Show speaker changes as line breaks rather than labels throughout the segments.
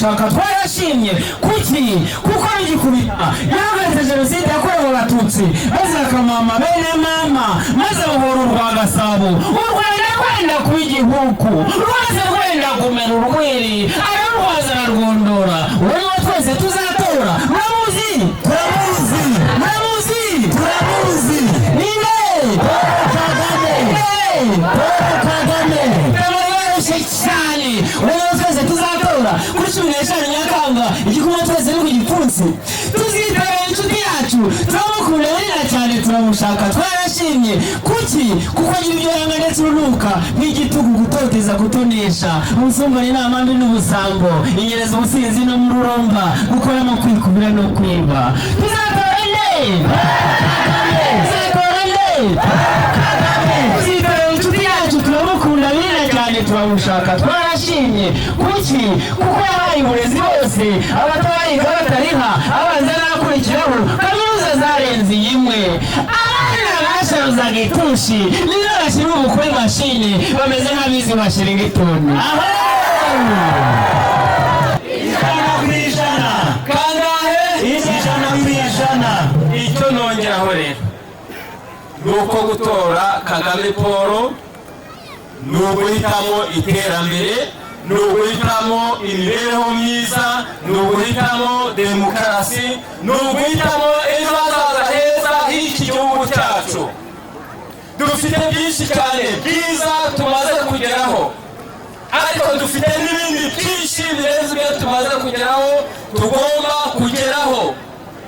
turamushaka twarashimye kuki kuko bigikubita yahagaritse jenoside yakorewe abatutsi maze akamama bene mama maze abohora urwa Gasabo u Rwanda rwenda kuba igihugu rwose rwenda kumera urwiri ararwaza ararwondora uwo twese tuzatora muramuzi ninde Kagame turamushye cyane uwo twese tuzatora kuri 15 Nyakanga igikumwe twese ni ku gipfunsi tuzitabira inshuti yacu turamukunda cyane turamushaka twarashimye kuki kuko agira ibyo yanga ndetse urunuka nk'igitugu gutoteza gutonesha umusumbane inama mbi n'ubusambo inyereza ubusinzi no mu ruromba gukoramo kwikubira no kwiba tuzatora nde tuzitabira inshuti yacu turamukunda cyane turamushaka twarashimye kuki kuko yabaye uburezi bose abatabayiga batariha abanza n'akurikiraho kaminuza zarenze imwe abana basharuzaga itushi nizo bashyira ubu kuri mashini bameze nk'abizi bashyira ingitoni ijana kangahe ijana icyo nongeraho rero ni uko gutora Kagame Paul ni uguhitamo iterambere ni uguhitamo imibereho myiza ni uguhitamo demokarasi ni uguhitamo ejo hazaza heza h'iki gihugu cyacu dufite byinshi cyane byiza tumaze kugeraho ariko dufite n'ibindi byinshi birenze ibyo tumaze kugeraho tugomba kugeraho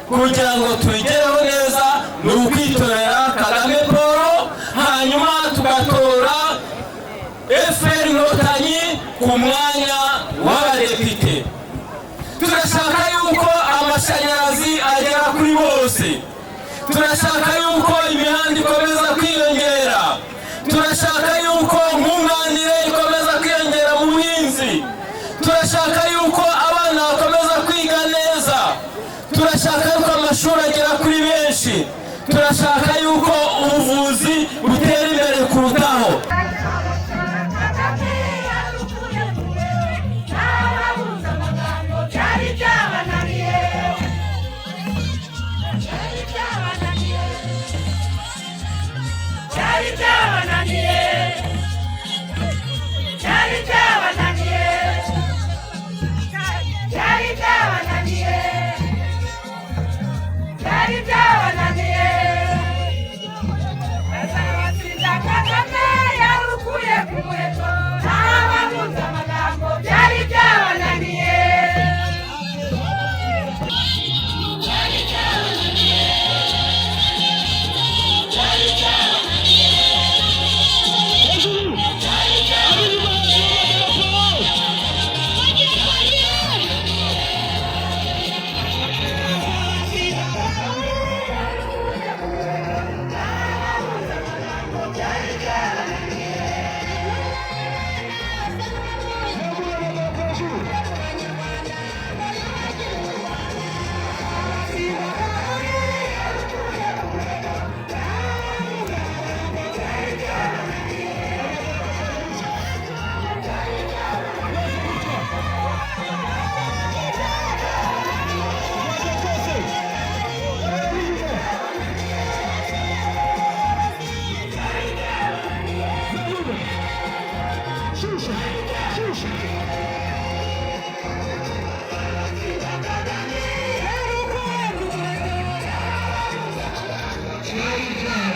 kugira ngo tubigereho neza ni ukwitorera Kagame Paul hanyuma tugatora FPR Inkotanyi ku mwanya w'abadepite turashaka yuko amashanyarazi agera kuri bose turashaka yuko imihanda ikomeza kwiyongera turashaka yuko nkunganire ikomeza kwiyongera mu buhinzi turashaka yuko abana bakomeza kwiga neza turashaka yuko amashuri agera kuri benshi turashaka yuko ubuvuzi butera imbere kurutaho
Thank you.